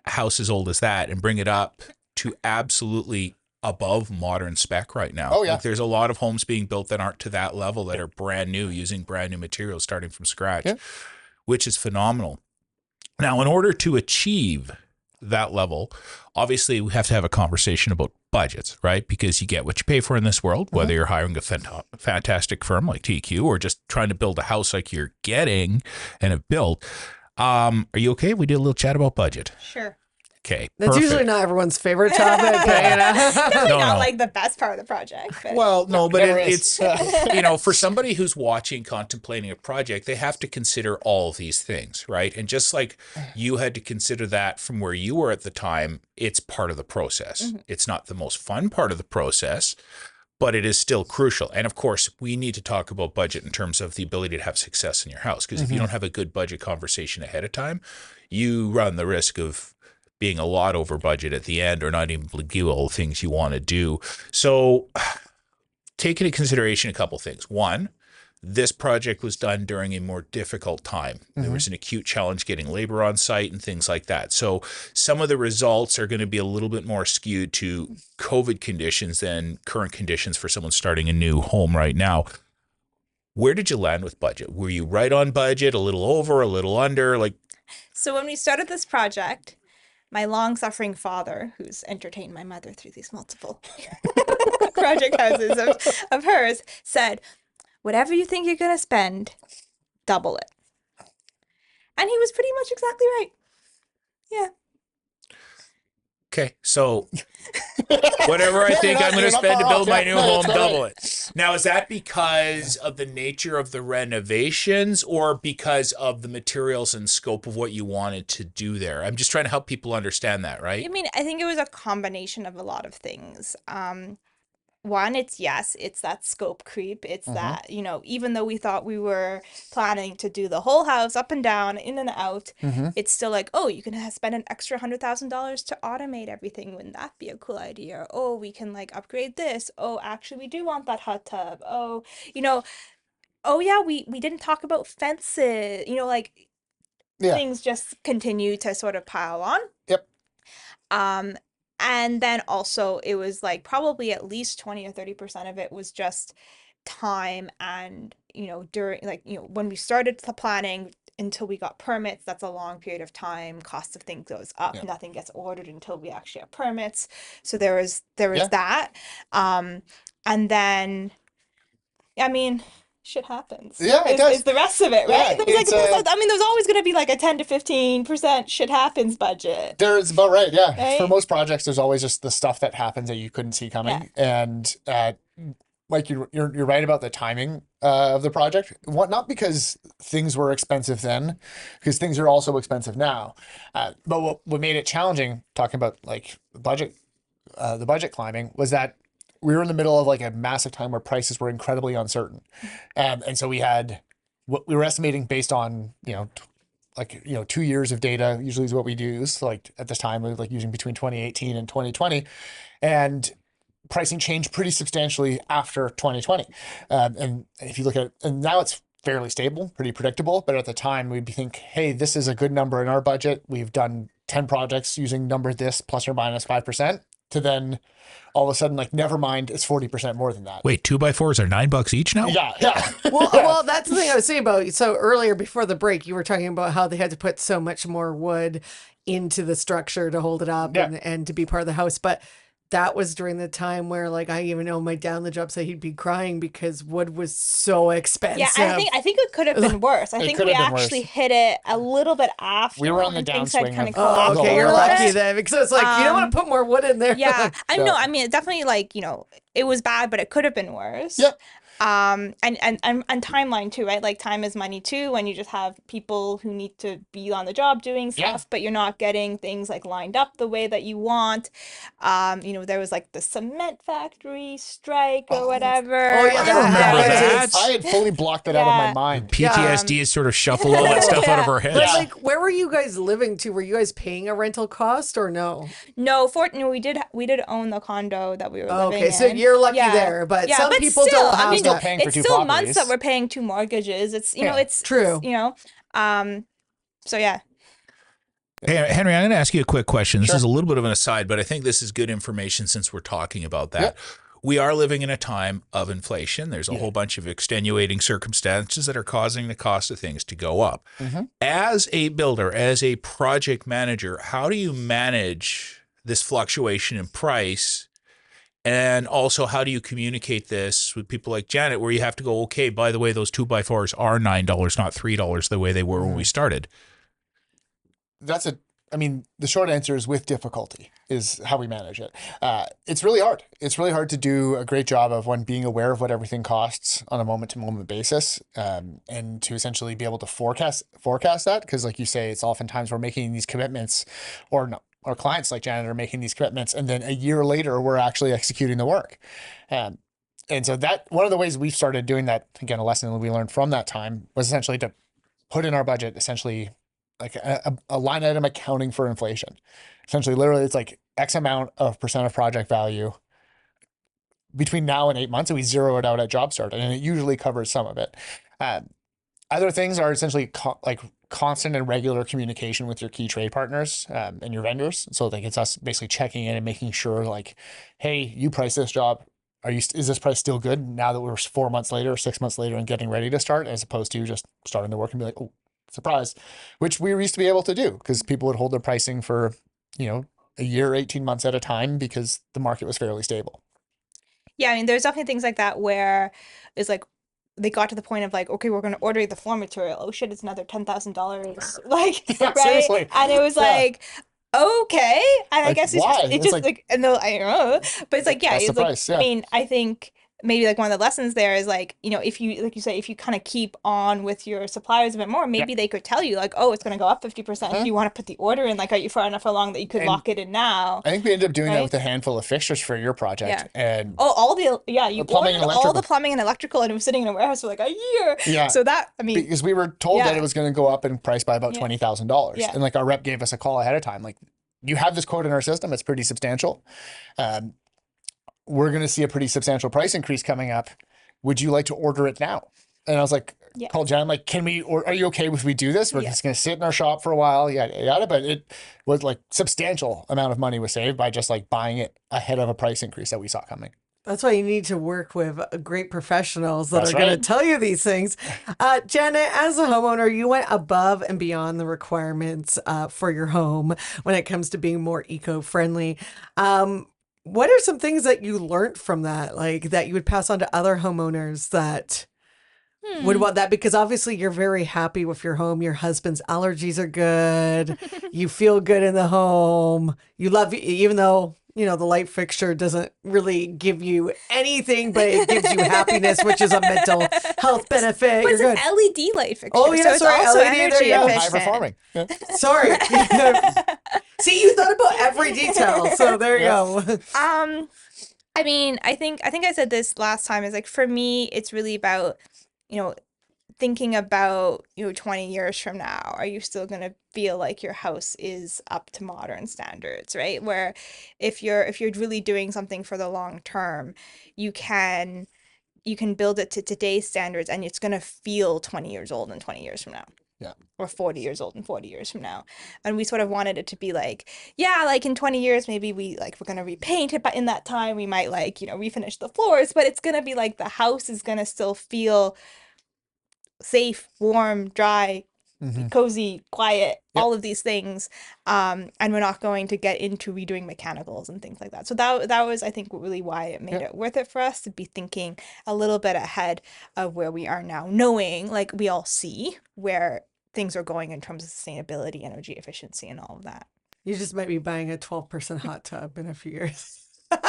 a house as old as that and bring it up to absolutely above modern spec right now. Oh, yeah. Like there's a lot of homes being built that aren't to that level, that are brand new, using brand new materials, starting from scratch, which is phenomenal. Now, in order to achieve that level, obviously we have to have a conversation about budgets, right? Because you get what you pay for in this world, whether you're hiring a fantastic firm like TQ or just trying to build a house like you're getting and have built. Are you okay if we do a little chat about budget? Sure. Okay. That's usually not everyone's favorite topic. Definitely not like the best part of the project. But. Well, no, but It's for somebody who's watching, contemplating a project, they have to consider all of these things, right? And just like you had to consider that from where you were at the time, it's part of the process. It's not the most fun part of the process, but it is still crucial. And of course, we need to talk about budget in terms of the ability to have success in your house. Because if you don't have a good budget conversation ahead of time, you run the risk of being a lot over budget at the end or not even able to do all the things you want to do. So take into consideration a couple things. One, this project was done during a more difficult time. There was an acute challenge getting labor on site and things like that. So some of the results are going to be a little bit more skewed to COVID conditions than current conditions for someone starting a new home right now. Where did you land with budget? Were you right on budget, a little over, a little under? So when we started this project, my long-suffering father, who's entertained my mother through these multiple project houses of hers, said, whatever you think you're going to spend, double it. And he was pretty much exactly right. Yeah. Okay, so whatever I think I'm going to spend to build my new home, double it. Now, is that because of the nature of the renovations or because of the materials and scope of what you wanted to do there? I'm just trying to help people understand that, right? I mean, I think it was a combination of a lot of things. One, it's that scope creep. It's that, even though we thought we were planning to do the whole house up and down, in and out, it's still like, oh, you can spend an extra $100,000 to automate everything. Wouldn't that be a cool idea? Or, oh, we can like upgrade this. Oh, actually, we do want that hot tub. Oh, oh yeah, we didn't talk about fences. Things just continue to sort of pile on. Yep. And then also it was like probably at least 20 or 30% of it was just time and, during when we started the planning until we got permits, that's a long period of time. Cost of things goes up. Yeah. Nothing gets ordered until we actually have permits. So there was that. And then, I mean, shit happens. Yeah, it does. It's the rest of it, right? Yeah, there's always going to be like a 10 to 15% shit happens budget. There's about right, yeah. Right? For most projects, there's always just the stuff that happens that you couldn't see coming. Yeah. And like you're right about the timing of the project. Not because things were expensive then, because things are also expensive now. But what made it challenging, talking about like the budget climbing, was that we were in the middle of like a massive time where prices were incredibly uncertain. And so we were estimating based on, 2 years of data usually is what we use. Like at this time, we were like using between 2018 and 2020, and pricing changed pretty substantially after 2020. And if you look at it, and now it's fairly stable, pretty predictable. But at the time we'd think, hey, this is a good number in our budget. We've done 10 projects using number this plus or minus 5%. To then all of a sudden, like, never mind, it's 40% more than that. Wait, 2x4s are $9 each now? Yeah. Well, that's the thing I was saying about. So earlier before the break, you were talking about how they had to put so much more wood into the structure to hold it up Yeah. and to be part of the house. But that was during the time where, like, I even know my dad on the job said he'd be crying because wood was so expensive. Yeah, I think it could have been worse. I It think could we have been actually worse. hit it a little bit after. We were on the when things had downswing kind of- of Oh, collapsed okay, a you're little lucky bit. then, because it's like, you don't want to put more wood in there. Yeah, I Yeah. know. I mean, it definitely, like, it was bad, but it could have been worse. Yep. And timeline too, right? Like, time is money too, when you just have people who need to be on the job doing Yeah. stuff, but you're not getting things like lined up the way that you want. There was like the cement factory strike or whatever. Oh, yeah, I remember that. I had fully blocked that out of my Yeah. mind. PTSD is sort of shuffle all that stuff out of our heads. But like, where were you guys living to? Were you guys paying a rental cost or no? No, we did own the condo that we were living Okay, so in. you're lucky there, but some people still, don't have I mean, that. Paying for it's two still months properties. that we're paying 2 mortgages. It's Yeah. it's True. So yeah. Hey, Henry, I'm going to ask you a quick question. This Sure. is a little bit of an aside, but I think this is good information since we're talking about that. Yep. We are living in a time of inflation. There's a whole bunch of extenuating circumstances that are causing the cost of things to go up. Mm-hmm. As a builder, as a project manager, how do you manage this fluctuation in price? And also, how do you communicate this with people like Janet, where you have to go, okay, by the way, those 2x4s are $9, not $3 the way they were when we started? The short answer is with difficulty is how we manage it. It's really hard. It's really hard to do a great job of being aware of what everything costs on a moment to moment basis, and to essentially be able to forecast that. Because like you say, it's oftentimes we're making these commitments, or no, our clients like Janet are making these commitments, and then a year later we're actually executing the work. And so that one of the ways we've started doing that, again, a lesson that we learned from that time, was essentially to put in our budget essentially like a line item accounting for inflation. Essentially, literally, it's like X amount of percent of project value between now and 8 months, and we zero it out at job start, and it usually covers some of it. Other things are essentially constant and regular communication with your key trade partners and your vendors. So like it's us basically checking in and making sure, like, hey, you price this job. Is this price still good now that we're 4 months later or 6 months later and getting ready to start, as opposed to just starting the work and be like, oh, surprise, which we used to be able to do because people would hold their pricing for, a year, 18 months at a time because the market was fairly stable. Yeah, I mean, there's definitely things like that where it's like they got to the point of like, okay, we're going to order the floor material. Oh shit, it's another $10,000. Like, Yeah, right? seriously. And it was Yeah. like, okay. And I Like, guess why? it's It's just like- like, and I don't know, but it's like, yeah, That's it's the like, price, yeah. I mean, I think maybe like one of the lessons there is like, if you, like you say, if you kind of keep on with your suppliers a bit more, maybe they could tell you like, oh, it's going to go up 50%. Do you want to put the order in? Like, are you far enough along that you could And lock it in now? I think we ended up doing that Right? with a handful of fixtures for your project. And Oh, you plumbing and ordered all the electrical. plumbing and electrical, and it was sitting in a warehouse for like a year. Yeah. So that, I mean, because we were told that Yeah. it was going to go up in price by about Yeah. $20,000. Yeah. And like our rep gave us a call ahead of time. Like, you have this quote in our system. It's pretty substantial. We're going to see a pretty substantial price increase coming up. Would you like to order it now? And I was like, Yeah. called Jan, like, or are you okay if we do this? We're Yeah. just going to sit in our shop for a while, yada, yada. But it was like substantial amount of money was saved by just like buying it ahead of a price increase that we saw coming. That's why you need to work with great professionals that That's are going right. to tell you these things. Janet, as a homeowner, you went above and beyond the requirements for your home when it comes to being more eco-friendly. What are some things that you learned from that, like that you would pass on to other homeowners that would want that? Because obviously you're very happy with your home. Your husband's allergies are good. You feel good in the home. You love, even though, the light fixture doesn't really give you anything, but it gives you happiness, which is a mental health benefit. but You're it's good. an LED light fixture. Oh, yeah, so it's sorry, also LED, there energy you go. High efficient. performing. Yeah. Sorry. See, you thought about every detail. So there you go. I mean, I think I said this last time, is like, for me, it's really about, thinking about, 20 years from now, are you still going to feel like your house is up to modern standards, right? Where if you're really doing something for the long term, you can build it to today's standards, and it's going to feel 20 years old and 20 years from now. Yeah. Or 40 years old and 40 years from now. And we sort of wanted it to be like, yeah, like in 20 years, maybe we're going to repaint it, but in that time we might refinish the floors, but it's going to be like the house is going to still feel safe, warm, dry, cozy, quiet, all of these things. And we're not going to get into redoing mechanicals and things like that. So that was, I think, really why it made it worth it for us to be thinking a little bit ahead of where we are now, knowing like we all see where things are going in terms of sustainability, energy efficiency, and all of that. You just might be buying a 12-person hot tub in a few years.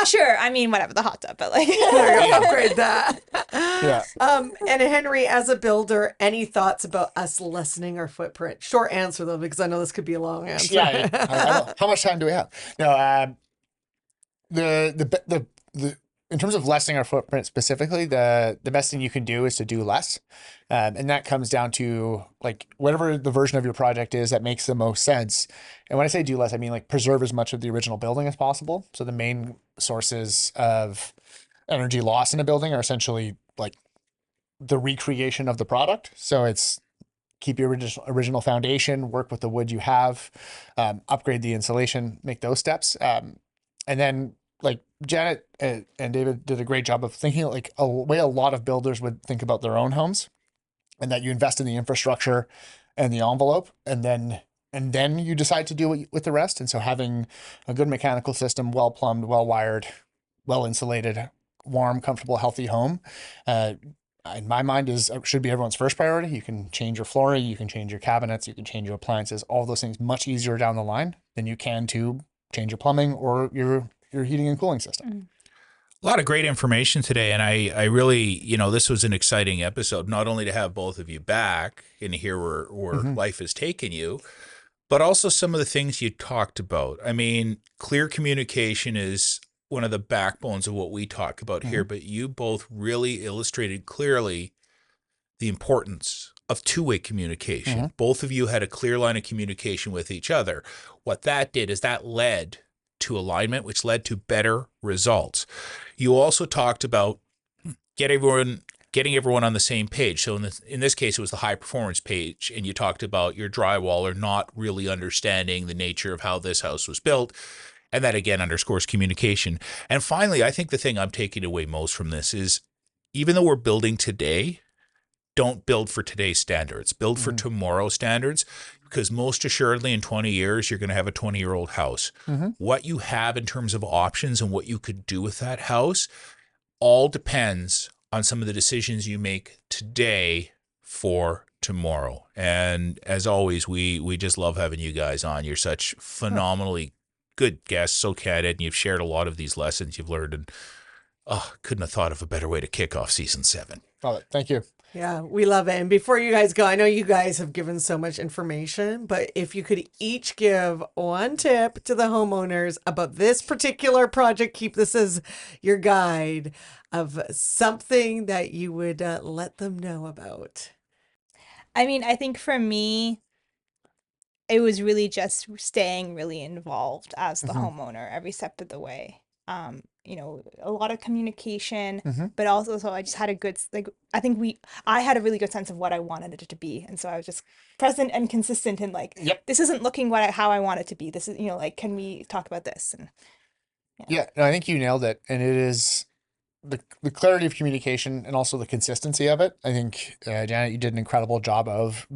Sure. I mean, whatever, the hot tub, but like There you go, upgrade that. Yeah. And Henri, as a builder, any thoughts about us lessening our footprint? Short answer though, because I know this could be a long answer. Yeah. I know. How much time do we have? No. The in terms of lessening our footprint specifically, the best thing you can do is to do less, and that comes down to like whatever the version of your project is that makes the most sense. And when I say do less, I mean like preserve as much of the original building as possible. So the main sources of energy loss in a building are essentially like the recreation of the product. So it's keep your original foundation, work with the wood you have, upgrade the insulation, make those steps, and then like Janet and David did a great job of thinking like a way a lot of builders would think about their own homes, and that you invest in the infrastructure and the envelope, and then you decide to do with the rest. And so having a good mechanical system, well plumbed, well wired, well insulated, warm, comfortable, healthy home, in my mind should be everyone's first priority. You can change your flooring, you can change your cabinets, you can change your appliances, all those things much easier down the line than you can to change your plumbing or your heating and cooling system. A lot of great information today. And I really, this was an exciting episode, not only to have both of you back and hear where life has taken you, but also some of the things you talked about. I mean, clear communication is one of the backbones of what we talk about here, but you both really illustrated clearly the importance of two-way communication. Both of you had a clear line of communication with each other. What that did is that led to alignment, which led to better results. You also talked about getting everyone on the same page. So in this case, it was the high performance page, and you talked about your drywaller not really understanding the nature of how this house was built. And that again underscores communication. And finally, I think the thing I'm taking away most from this is, even though we're building today, don't build for today's standards, build for tomorrow's standards, because most assuredly in 20 years, you're going to have a 20-year-old house. What you have in terms of options and what you could do with that house all depends on some of the decisions you make today for tomorrow. And as always, we just love having you guys on. You're such phenomenally good guests, so candid, and you've shared a lot of these lessons you've learned. And couldn't have thought of a better way to kick off season 7. Love it. Thank you. Yeah, we love it. And before you guys go, I know you guys have given so much information, but if you could each give one tip to the homeowners about this particular project, keep this as your guide of something that you would let them know about. I mean, I think for me, it was really just staying really involved as the homeowner every step of the way. A lot of communication, but also so I just had a good, I had a really good sense of what I wanted it to be. And so I was just present and consistent in this isn't looking how I want it to be. This is, can we talk about this? And no, I think you nailed it. And it is the clarity of communication and also the consistency of it. I think, Janet, you did an incredible job of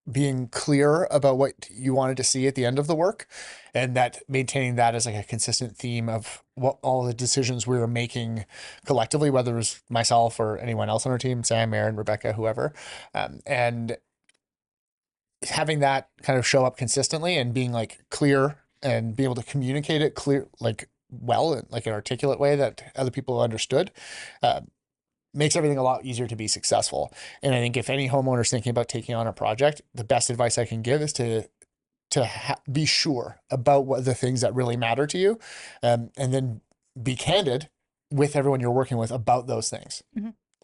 being clear about what you wanted to see at the end of the work, and that maintaining that as like a consistent theme of what all the decisions we were making collectively, whether it was myself or anyone else on our team, Sam, Aaron, Rebecca, whoever, and having that kind of show up consistently and being like clear and being able to communicate it clear, well, in like an articulate way that other people understood, makes everything a lot easier to be successful. And I think if any homeowner's thinking about taking on a project, the best advice I can give is to be sure about what the things that really matter to you, and then be candid with everyone you're working with about those things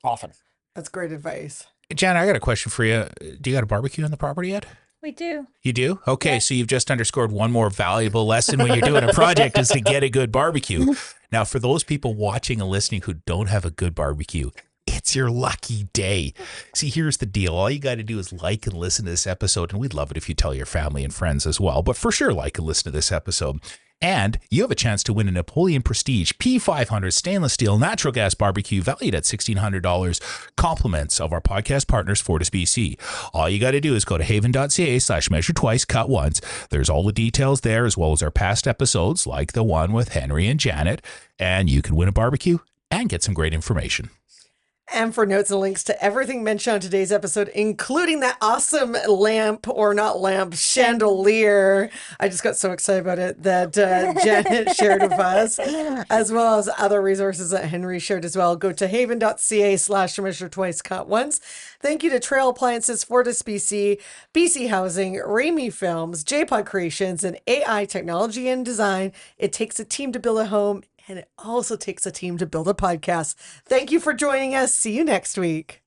often. That's great advice. Jan, I got a question for you. Do you got a barbecue on the property yet? we do. You do? Okay, Yeah. so you've just underscored one more valuable lesson when you're doing a project is to get a good barbecue. Now, for those people watching and listening who don't have a good barbecue, it's your lucky day. See, here's the deal. All you got to do is like and listen to this episode, and we'd love it if you tell your family and friends as well. But for sure, like and listen to this episode. And you have a chance to win a Napoleon Prestige P500 stainless steel natural gas barbecue valued at $1,600. Compliments of our podcast partners, Fortis BC. All you got to do is go to havan.ca/measure twice, cut once. There's all the details there, as well as our past episodes, like the one with Henri and Janet. And you can win a barbecue and get some great information. And for notes and links to everything mentioned on today's episode, including that awesome lamp, or not lamp, chandelier. I just got so excited about it that Janet shared with us, as well as other resources that Henri shared as well. Go to havan.ca/measure twice, cut once. Thank you to Trail Appliances, Fortis BC, BC Housing, Ramey Films, JPod Creations, and AI Technology and Design. It takes a team to build a home, and it also takes a team to build a podcast. Thank you for joining us. See you next week.